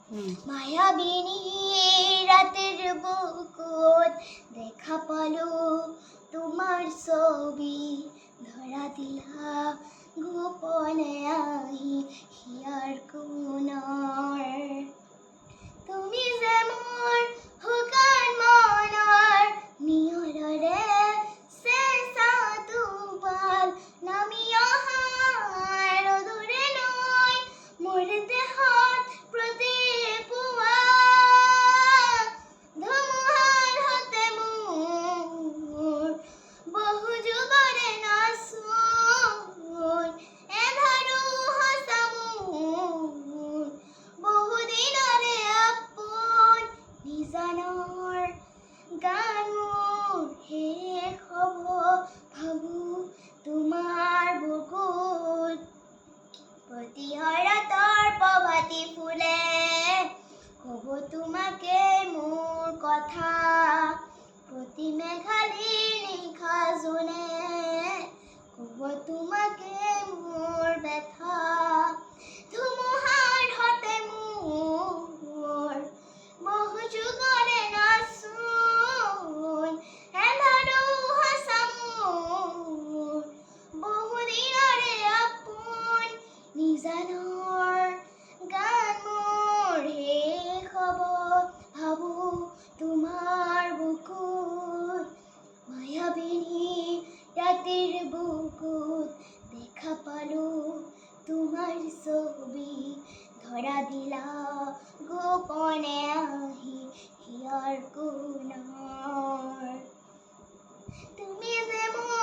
মায়াবিনী রাতের বুকুত দেখা পালো তোমার ছবি, ধরা দিলা গোপনে আহি হিয়ার কোণৰ। তুমি যে মোৰ শুকান মনৰ নিয়ৰৰে চেঁচা টোপাল নামি অহা ৰ'দৰে নৈ মোৰ দেহত প্ৰতিপুৱা ধুমুহাৰ সতে মোৰ বহু যুগৰে নাচোন এধাৰো সঁচা মোৰ বহুদিনৰে আপোন নিজানৰ গান মোৰ শেষ হ'ব ভাবো তোমাৰ বুকুত। প্ৰতি হৰতৰ প্ৰভাতী ফুলে ক'ব তোমাকে মোৰ কথা, প্ৰতি মেঘালীৰ নিশা জোনে ক'ব তোমাকে মোৰ ব্যথা। ধুমুহাৰ সতে মোৰ বহু যুগৰে নাচোন এধাৰো সঁচা মোৰ বহুদিনৰে আপোন নিজানৰ গান মোৰ শেষ হ'ব ভাবো তোমাৰ বুকুত। মায়াবিনী ৰাতিৰ বুকুত দেখা পালো তোমাৰ ছবি, ধৰা দিলা গোপনে আহি হিয়াৰ কোণৰ। তুমি যে মোৰ